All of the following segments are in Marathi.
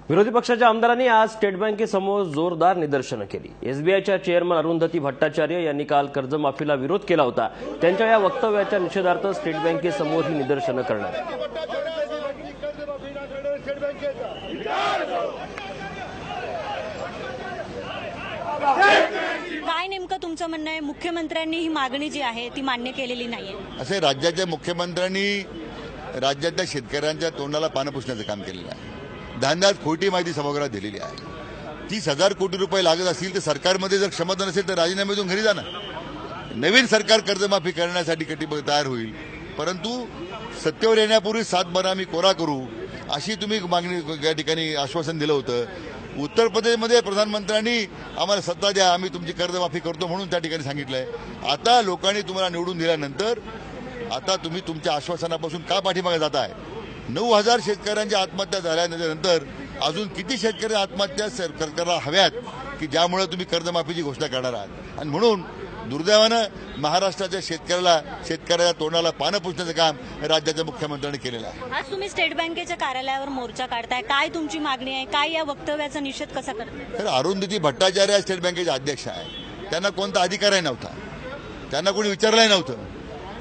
विरोधी पक्षाच्या आमदारांनी आज स्टेट बँकेसमोर जोरदार निदर्शनं केली। एसबीआयच्या चेअरमन अरुंधती भट्टाचार्य यांनी काल कर्जमाफीला विरोध केला होता। त्यांच्या या वक्तव्याच्या निषेधार्थ स्टेट बँकेसमोर ही निदर्शनं करण्यात आली। काय नेमकं तुमचं म्हणणं आहे? मुख्यमंत्र्यांनी ही मागणी जी आहे ती मान्य केलेली नाहीये असे राज्याच्या मुख्यमंत्र्यांनी राज्यातल्या शेतकऱ्यांच्या तोंडाला पानं पुसण्याचं काम केलेलं आहे। धान्यात खोटी माहिती सभागृहात दिलेली आहे। 30,000 कोटी रुपये लागत असतील तर सरकारमध्ये जर क्षमता नसेल तर राजीनामे देऊन घरी जा ना। नवीन सरकार कर्जमाफी करण्यासाठी कटिबद्ध तयार होईल, परंतु सत्तेवर येण्यापूर्वी 7 बारा आम्ही कोरा करू अशी तुम्ही मागणी या ठिकाणी आश्वासन दिलं होतं। उत्तर प्रदेशमध्ये प्रधानमंत्र्यांनी आम्हाला सत्ता द्या, आम्ही तुमची कर्जमाफी करतो म्हणून त्या ठिकाणी सांगितलंय। आता लोकांनी तुम्हाला निवडून दिल्यानंतर आता तुम्ही तुमच्या आश्वासनापासून का पाठीमागे जाताय? 9,000 शेतकऱ्यांच्या आत्महत्या झाल्यानंतर अजून किती शेतकरी आत्महत्या सरकारला हव्यात की ज्यामुळे तुम्ही कर्जमाफीची घोषणा करणार आहात? आणि म्हणून दुर्दैवानं महाराष्ट्राच्या शेतकऱ्याच्या तोंडाला पानं पुसण्याचं काम राज्याच्या मुख्यमंत्र्यांनी केलेलं आहे। आज तुम्ही स्टेट बँकेच्या कार्यालयावर मोर्चा काढताय, काय तुमची मागणी आहे? काय या वक्तव्याचा निषेध कसा करताय? तर अरुंधती भट्टाचार्य स्टेट बँकेचे अध्यक्ष आहे, त्यांना कोणता अधिकारही नव्हता, त्यांना कोणी विचारलंही नव्हतं।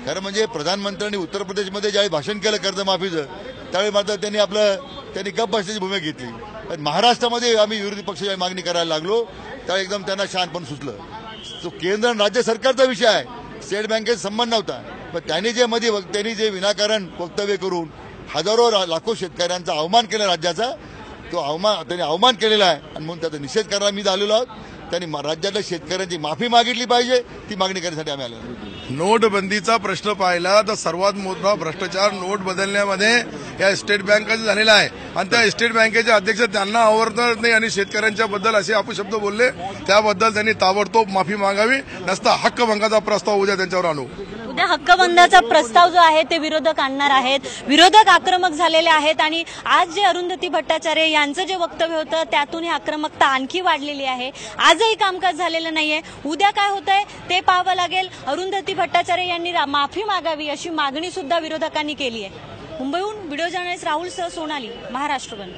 खरं म्हणजे प्रधानमंत्र्यांनी उत्तर प्रदेशमध्ये ज्यावेळी भाषण केलं कर्जमाफीचं त्यावेळी मात्र त्यांनी गप्प बसण्याची भूमिका घेतली। पण महाराष्ट्रामध्ये आम्ही विरोधी पक्षाची मागणी करायला लागलो त्यावेळी एकदम त्यांना शानपण सुचलं। तो केंद्र आणि राज्य सरकारचा विषय आहे, स्टेट बँकेचा संबंध नव्हता। पण त्यांनी जे विनाकारण वक्तव्य करून हजारो लाखो शेतकऱ्यांचा अवमान केला राज्याचा, त्यांनी अवमान केलेला आहे आणि म्हणून त्याचा निषेध करायला मी आलेलो आहोत। त्यांनी राज्यातल्या शेतकऱ्यांची माफी मागितली पाहिजे, ती मागणी करण्यासाठी आम्ही आलेलो आहोत। नोटबंदीचा प्रश्न पाहिला तर सर्वात मोठा भ्रष्टाचार नोट बदलण्यामध्ये या स्टेट बँकेचा झालेला आहे आणि त्या स्टेट बँकेचे अध्यक्ष त्यांना आवडत नाही आणि शेतकऱ्यांच्या बद्दल असे अपशब्द बोलले, त्याबद्दल त्यांनी ताबडतोब माफी मागावी, नसता हक्कभंगाचा प्रस्ताव उद्या त्यांच्यावर आणू। उद्या हक्कभंगाचा प्रस्ताव जो आहे ते विरोधक आणणार आहेत। विरोधक आक्रमक झालेले आहेत आणि आज जे अरुंधती भट्टाचार्य यांचं जे वक्तव्य होतं त्यातून ही आक्रमकता आणखी वाढलेली आहे। आजही कामकाज झालेलं नाहीये, उद्या काय होतंय ते पाहावं लागेल। अरुंधती भट्टाचार्य यांनी माफी मागावी अशी मागणी सुद्धा विरोधकांनी केली आहे। मुंबईहून व्हिडिओ जर्नलिस्ट राहुल सह सोनाली, महाराष्ट्र बंद।